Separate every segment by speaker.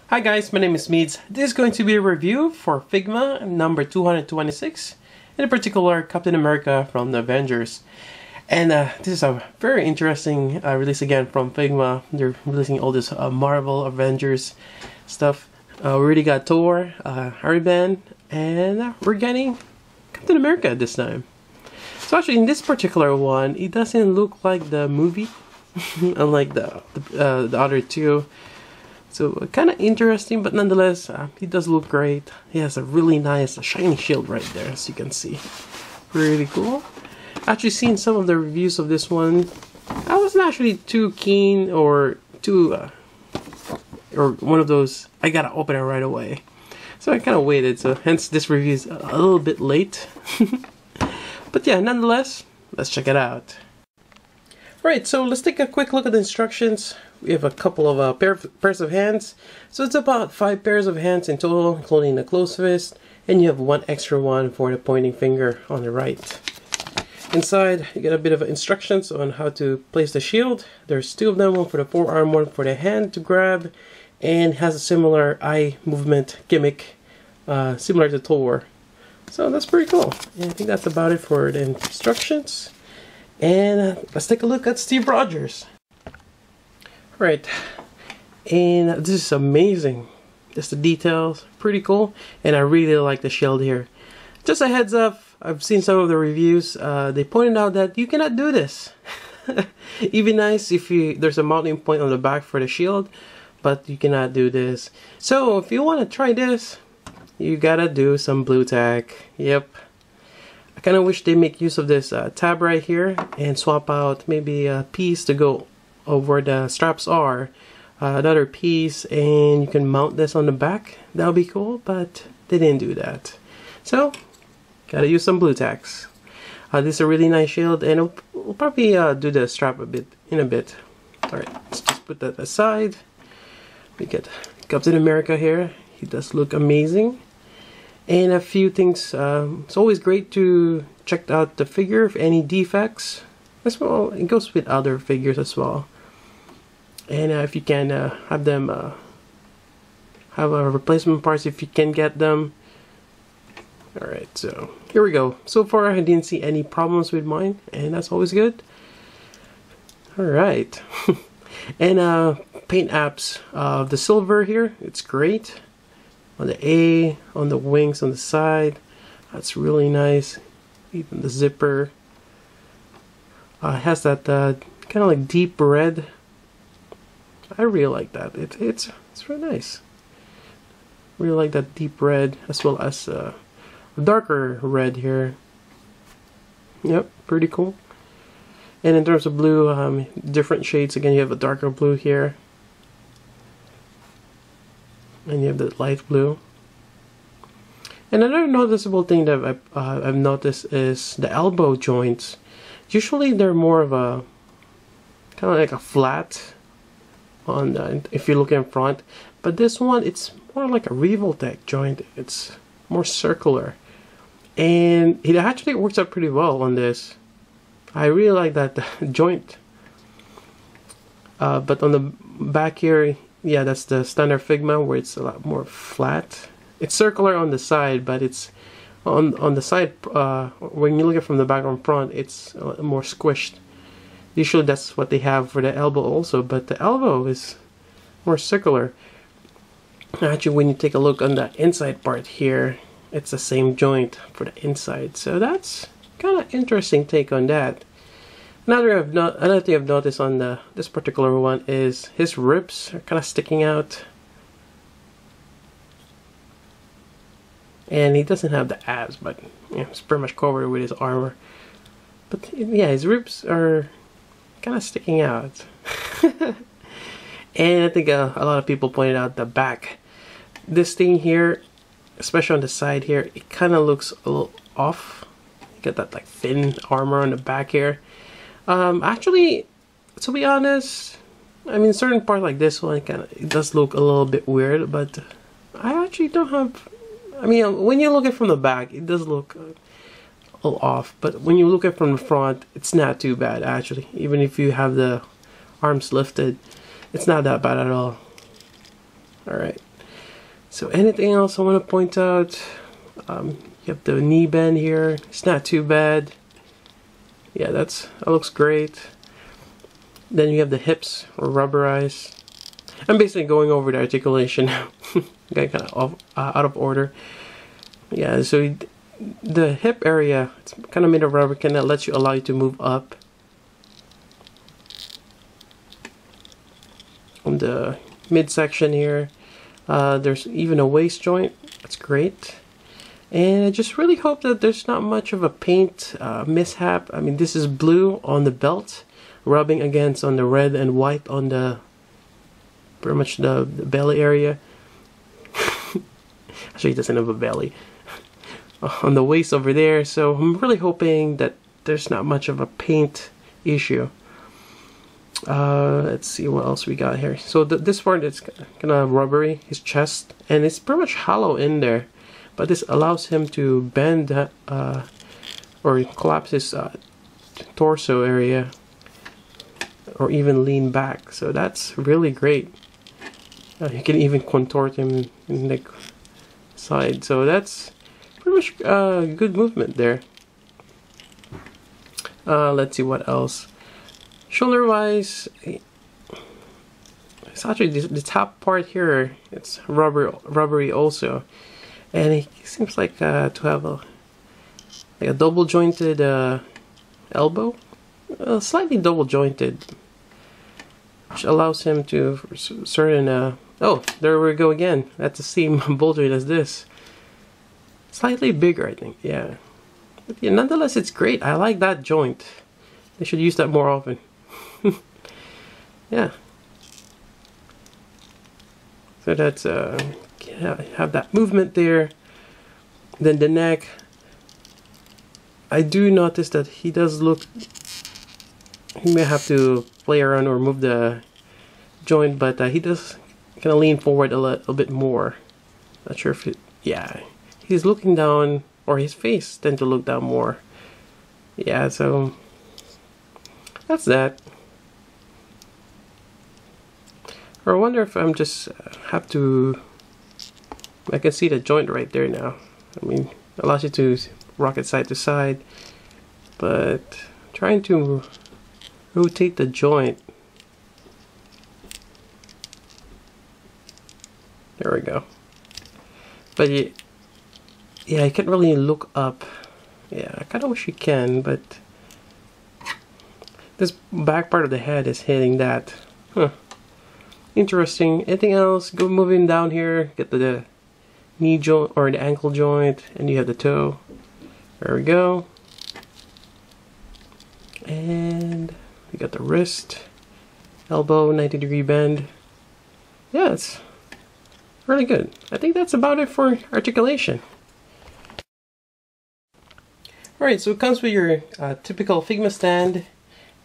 Speaker 1: Hi guys, my name is Meads. This is going to be a review for Figma number 226, in particular Captain America from the Avengers. And this is a very interesting release again from Figma. They're releasing all this Marvel Avengers stuff. We already got Thor, Iron Man, and we're getting Captain America this time. So actually in this particular one, it doesn't look like the movie, unlike the other two. So kind of interesting, but nonetheless, he does look great. He has a really nice shiny shield right there, as you can see. Really cool. Actually seen some of the reviews of this one. I wasn't actually too keen or too, or one of those, I gotta open it right away. So I kind of waited, so hence this review is a little bit late. But yeah, nonetheless, let's check it out. Alright, so let's take a quick look at the instructions. We have a couple of pairs of hands. So it's about 5 pairs of hands in total, including the closed fist. And you have one extra one for the pointing finger on the right. Inside, you get a bit of instructions on how to place the shield. There's 2 of them, one for the forearm, one for the hand to grab. And has a similar eye movement gimmick, similar to Thor. So that's pretty cool. And I think that's about it for the instructions. And let's take a look at Steve Rogers. Right, and this is amazing. Just the details, pretty cool. And I really like the shield here. Just a heads up, I've seen some of the reviews. They pointed out that you cannot do this. It'd be nice if there's a mounting point on the back for the shield, but you cannot do this. So if you want to try this, you gotta do some blue tack. Yep. I kind of wish they make use of this tab right here and swap out maybe a piece to go over the straps are, another piece, and you can mount this on the back. That would be cool, but they didn't do that. So, gotta use some blue tacks. This is a really nice shield, and we'll probably do the strap in a bit. Alright, let's just put that aside. We get Captain America here. He does look amazing. And a few things, it's always great to check out the figure if any defects. As well, it goes with other figures as well. And if you can have them have replacement parts if you can get them. Alright, so here we go. So far I didn't see any problems with mine, and that's always good. Alright. And paint apps of the silver here, it's great. On the A, on the wings on the side, that's really nice. Even the zipper has that kind of like deep red. I really like that. It's really nice. Really like that deep red, as well as darker red here. Yep, pretty cool. And in terms of blue, different shades. Again, you have a darker blue here. And you have the light blue. And another noticeable thing that I've noticed is the elbow joints. Usually they're more of a kind of like a flat on if you look in front, but this one it's more like a Revoltech joint. It's more circular, and it actually works out pretty well on this. I really like that joint. But on the back here, yeah, that's the standard Figma where it's a lot more flat. It's circular on the side, but it's on the side, when you look at it from the back and front, it's more squished. Usually that's what they have for the elbow also, but the elbow is more circular. Actually, when you take a look on the inside part here, it's the same joint for the inside. So that's kind of interesting take on that. Another thing I've noticed on this particular one is his ribs are kind of sticking out. And he doesn't have the abs, but yeah, it's pretty much covered with his armor. But yeah, his ribs are kind of sticking out. And I think a lot of people pointed out the back. This thing here, especially on the side here, it kind of looks a little off. You got that like thin armor on the back here. Actually, to be honest, I mean certain parts like this one, it does look a little bit weird, but I actually don't have. I mean, when you look at it from the back, it does look a little off, but when you look at it from the front, it's not too bad actually. Even if you have the arms lifted, it's not that bad at all. Alright, So anything else I want to point out? You have the knee bend here. It's not too bad. Yeah, that looks great. Then you have the hips or rubberized. I'm basically going over the articulation now. Got kind of out of order. Yeah, so the hip area, it's kind of made of rubber, kind of lets you allow you to move up. On the midsection here, there's even a waist joint. That's great. And I just really hope that there's not much of a paint mishap. I mean, this is blue on the belt, rubbing against on the red and white on the pretty much the belly area. Actually, it doesn't have a belly. On the waist over there, so I'm really hoping that there's not much of a paint issue. Let's see what else we got here. So this part is kind of rubbery, his chest, and it's pretty much hollow in there, but this allows him to bend or collapse his torso area, or even lean back. So that's really great. You can even contort him in the side, so that's pretty much good movement there. Let's see what else. Shoulder wise, it's actually the top part here, it's rubbery also, and it seems like to have a double jointed elbow, slightly double jointed, which allows him to certain oh, there we go again. That's the same bolt joint as this. Slightly bigger, I think. Yeah. But yeah, nonetheless, it's great. I like that joint. They should use that more often. Yeah. So that's have that movement there. Then the neck. I do notice that he does look. He may have to play around or move the joint, but he does kind of lean forward a little bit more. Not sure if it. Yeah. He's looking down, or his face tend to look down more. Yeah, so that's that. Or I wonder if I'm just have to. I can see the joint right there now. I mean, it allows you to rock it side to side, but trying to rotate the joint. There we go. But yeah, I can't really look up. Yeah, I kind of wish you can, but this back part of the head is hitting that. Huh. Interesting. Anything else? Go moving down here. Get the knee joint or the ankle joint, and you have the toe. There we go. And we got the wrist, elbow, 90-degree bend. Yeah, it's really good. I think that's about it for articulation. Alright, so it comes with your typical Figma stand,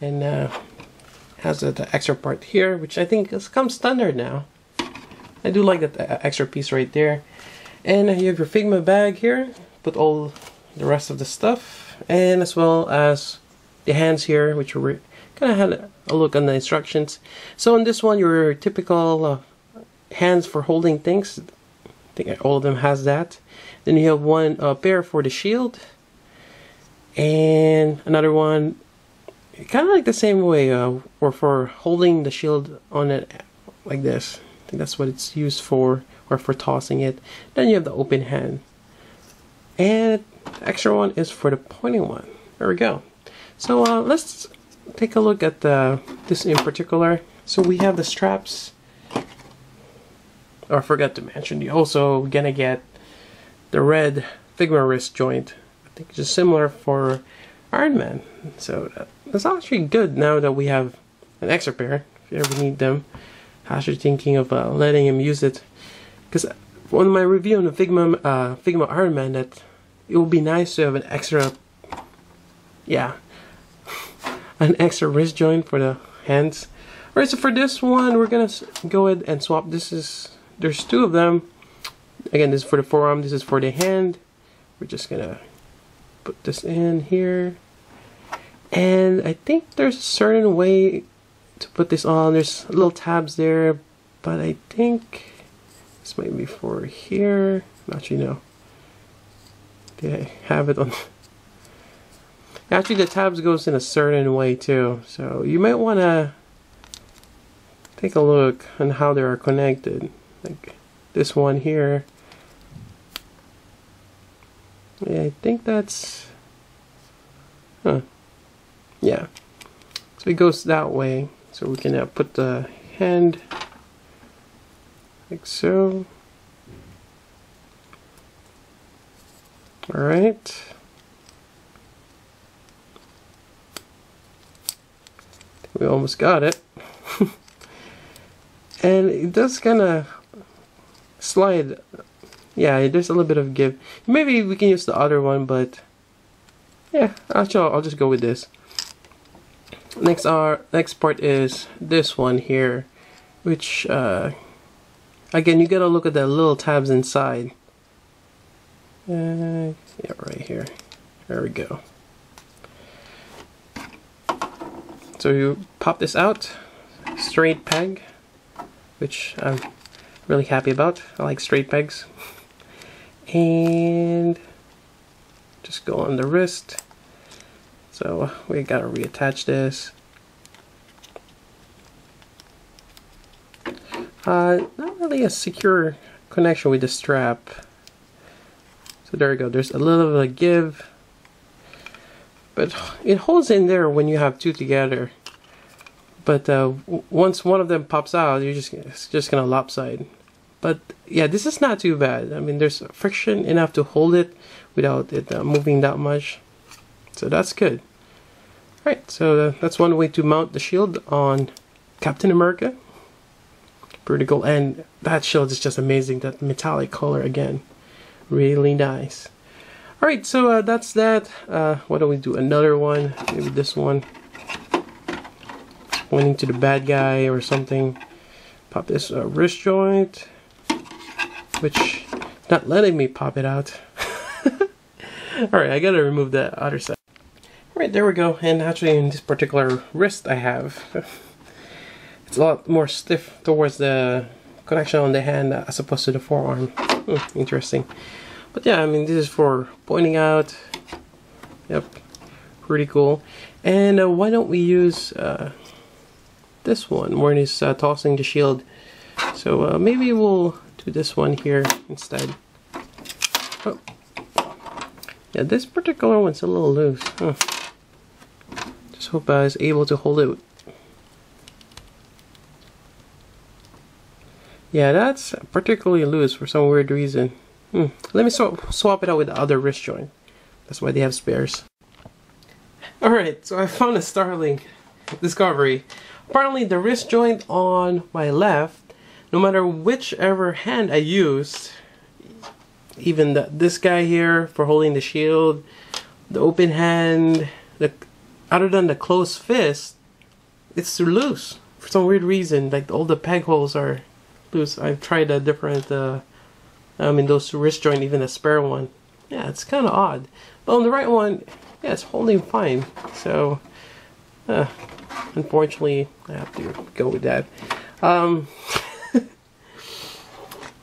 Speaker 1: and has the extra part here, which I think comes standard now. I do like that extra piece right there. And you have your Figma bag here, put all the rest of the stuff, and as well as the hands here, which we kind of had a look on the instructions. So on this one, your typical hands for holding things. I think all of them has that. Then you have one pair for the shield, and another one kind of like the same way, or for holding the shield on it like this. I think that's what it's used for, or for tossing it. Then you have the open hand, and the extra one is for the pointing one. There we go. So let's take a look at this in particular. So we have the straps. Oh, I forgot to mention, you're also gonna get the red Figma wrist joint. I think it's just similar for Iron Man. So that's actually good now that we have an extra pair, if you ever need them. Actually thinking of letting him use it, because on my review on the Figma Iron Man, that it would be nice to have an extra, yeah, an extra wrist joint for the hands. Alright, so for this one, we're gonna go ahead and swap. There's two of them. Again, this is for the forearm, this is for the hand. We're just gonna put this in here. And I think there's a certain way to put this on. There's little tabs there, but I think This might be for here. Actually, no. They have it on. Actually, the tabs goes in a certain way too, so you might want to take a look on how they are connected. Like this one here. Yeah, I think that's. Yeah. So it goes that way. So we can put the hand like so. Alright. We almost got it. And it does kind of slide. Yeah, there's a little bit of give. Maybe we can use the other one, but yeah, actually I'll just go with this. Next part is this one here, which again, you gotta look at the little tabs inside. Yeah, right here. There we go. So you pop this out, straight peg, which I'm really happy about. I like straight pegs. And just go on the wrist. So we gotta reattach this. Not really a secure connection with the strap. So there we go. There's a little of a give, but it holds in there when you have two together. But once one of them pops out, it's just gonna lopside. But yeah, this is not too bad. I mean, there's friction enough to hold it without it moving that much. So that's good. Alright, so that's one way to mount the shield on Captain America. Pretty cool. And that shield is just amazing. That metallic color again. Really nice. Alright, so that's that. Why don't we do another one? Maybe this one. Pointing to the bad guy or something. Pop this wrist joint. Which not letting me pop it out. Alright, I gotta remove the other side. Alright, there we go. And actually in this particular wrist I have, it's a lot more stiff towards the connection on the hand as opposed to the forearm. Interesting. But yeah, I mean, this is for pointing out. Yep, pretty cool. And why don't we use this one when he's tossing the shield. So maybe we'll do this one here instead. Oh. Yeah, this particular one's a little loose. Just hope I was able to hold it. Yeah, that's particularly loose for some weird reason. Let me swap it out with the other wrist joint. That's why they have spares. Alright, so I found a startling discovery. Apparently the wrist joint on my left, no matter whichever hand I used, even this guy here for holding the shield, the open hand, other than the closed fist, it's loose for some weird reason. Like all the peg holes are loose. I've tried a different, those wrist joint, even the spare one. Yeah, it's kind of odd. But on the right one, yeah, it's holding fine. So, unfortunately, I have to go with that.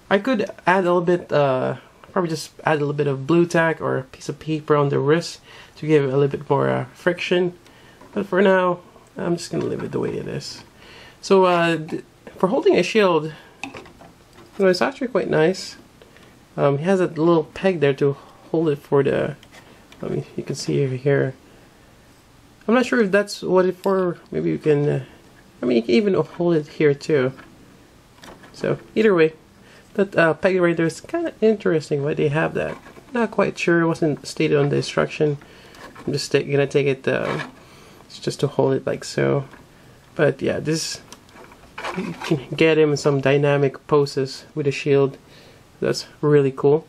Speaker 1: I could add a little bit, probably just add a little bit of blue tack or a piece of paper on the wrist to give it a little bit more friction. But for now, I'm just going to leave it the way it is. So, for holding a shield, it's actually quite nice. It has a little peg there to hold it for the, you can see over here. I'm not sure if that's what it's for. Maybe you can, you can even hold it here too. So either way, that peg right there is kind of interesting why they have that. Not quite sure. It wasn't stated on the instruction. I'm just gonna take it. It's just to hold it like so. But yeah, this you can get him in some dynamic poses with a shield. That's really cool.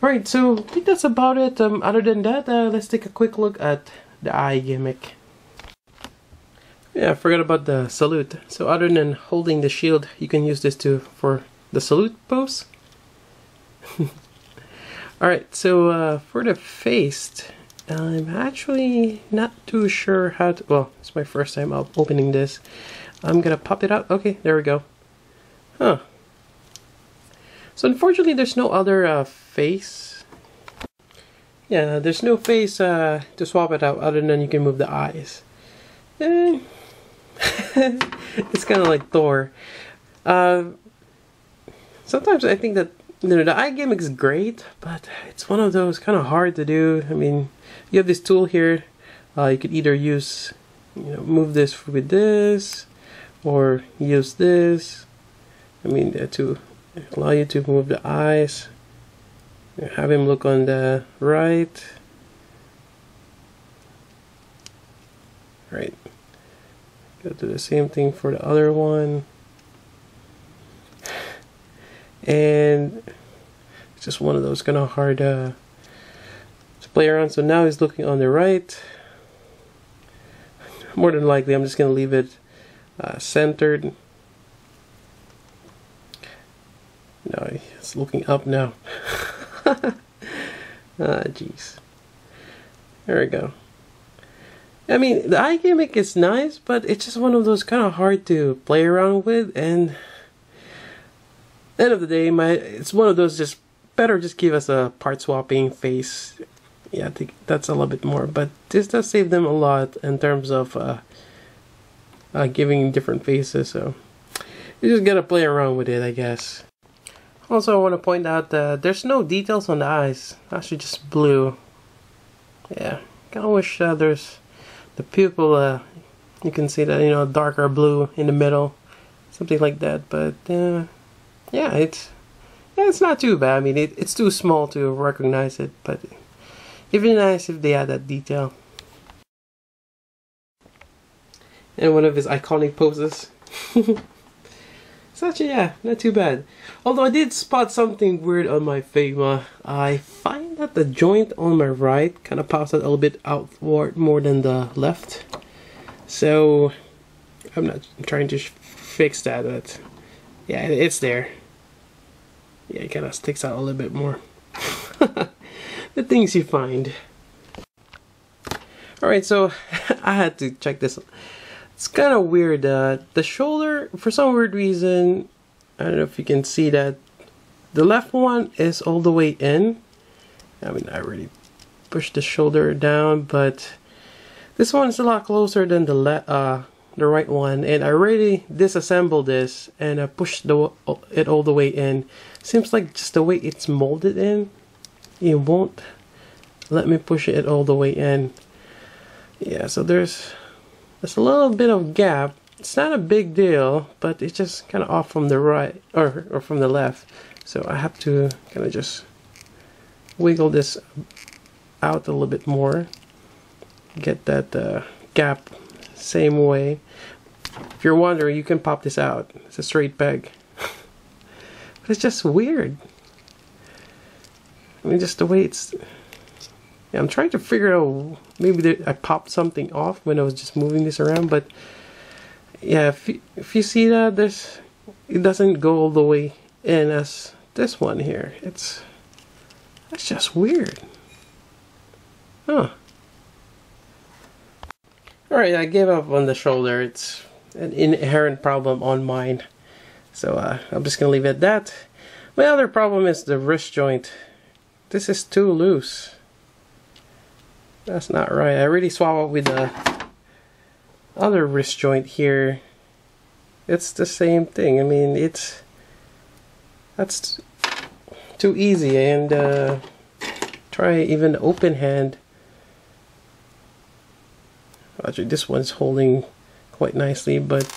Speaker 1: Alright, so I think that's about it. Other than that, let's take a quick look at the eye gimmick. Yeah, I forgot about the salute. So other than holding the shield, you can use this for the salute pose. Alright, so for the face, I'm actually not too sure how to, well, it's my first time opening this. I'm gonna pop it out. Okay, there we go. Huh, So unfortunately, there's no other face. Yeah, there's no face to swap it out other than you can move the eyes. It's kind of like Thor. Sometimes I think that the eye gimmick is great, but it's one of those kind of hard to do. I mean, you have this tool here. You could either use, move this with this, or use this. I mean, to allow you to move the eyes. Have him look on the right. Right. Go do the same thing for the other one. And it's just one of those kind of hard to play around. So now he's looking on the right. More than likely, I'm just going to leave it centered. No, he's looking up now. Jeez. There we go. I mean, the eye gimmick is nice, but it's just one of those kind of hard to play around with. And at the end of the day, it's one of those just better just give us a part swapping face. Yeah, I think that's a little bit more. But this does save them a lot in terms of giving different faces. So you just gotta play around with it, I guess. Also, I want to point out that there's no details on the eyes. Actually, just blue. Yeah, kind of wish there's the pupil. You can see that darker blue in the middle, something like that. But yeah, it's not too bad. I mean, it's too small to recognize it, but it'd be nice if they had that detail. And one of his iconic poses. So actually, yeah, not too bad. Although I did spot something weird on my Figma. I find that the joint on my right kind of pops out a little bit outward more than the left. So I'm not trying to fix that, but yeah, it's there. Yeah, it kind of sticks out a little bit more. The things you find. Alright, so I had to check this. It's kind of weird. The shoulder, for some weird reason, I don't know if you can see that, the left one is all the way in. I mean, I already pushed the shoulder down, but this one is a lot closer than the right one. And I already disassembled this and I pushed it all the way in. Seems like just the way it's molded in, it won't let me push it all the way in. Yeah, so there's a little bit of gap. It's not a big deal, but it's just kind of off from the right or from the left. So I have to kind of just wiggle this out a little bit more. Get that gap same way. If you're wondering, you can pop this out. It's a straight peg. But it's just weird. I mean, just the way it's... Yeah, I'm trying to figure out, maybe I popped something off when I was just moving this around, but yeah, if you see that, it doesn't go all the way in as this one here. That's just weird. Huh. Alright, I gave up on the shoulder. It's an inherent problem on mine. So I'm just gonna leave it at that. My other problem is the wrist joint. This is too loose. That's not right. I already swapped it with the other wrist joint here. It's the same thing. I mean, that's too easy. And try even the open hand. Actually, this one's holding quite nicely, but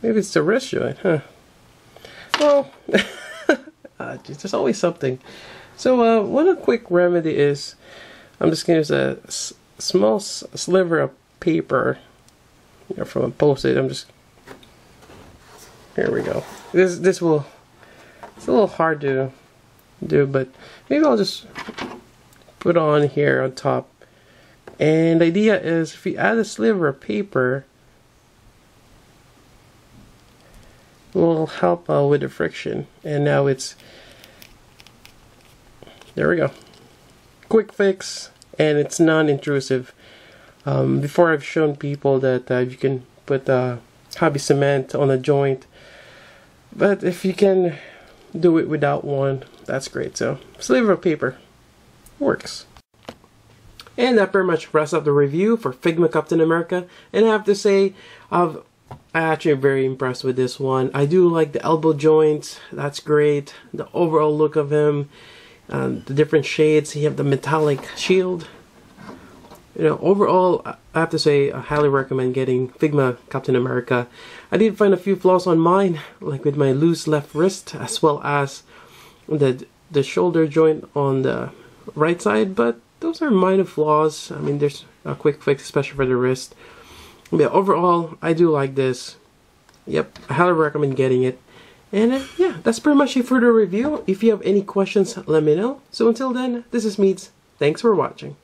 Speaker 1: maybe it's the wrist joint, huh? Well. There's always something. So one quick remedy is, I'm just going to use a small sliver of paper from a post-it. Here we go. It's a little hard to do, but maybe I'll just put on here on top. And the idea is, if you add a sliver of paper, it will help with the friction. And now there we go. Quick fix, and it's non-intrusive. Before I've shown people that you can put hobby cement on a joint. But if you can do it without one, that's great. So sliver of paper works. And that pretty much wraps up the review for Figma Captain America. And I have to say, I'm actually very impressed with this one. I do like the elbow joints. That's great. The overall look of him, the different shades. You have the metallic shield. You know, overall, I have to say, I highly recommend getting Figma Captain America. I did find a few flaws on mine, like with my loose left wrist, as well as the shoulder joint on the right side, but those are minor flaws. I mean, there's a quick fix, especially for the wrist. But overall, I do like this. Yep, I highly recommend getting it. And yeah, that's pretty much it for the review. If you have any questions, let me know. So until then, this is Meets. Thanks for watching.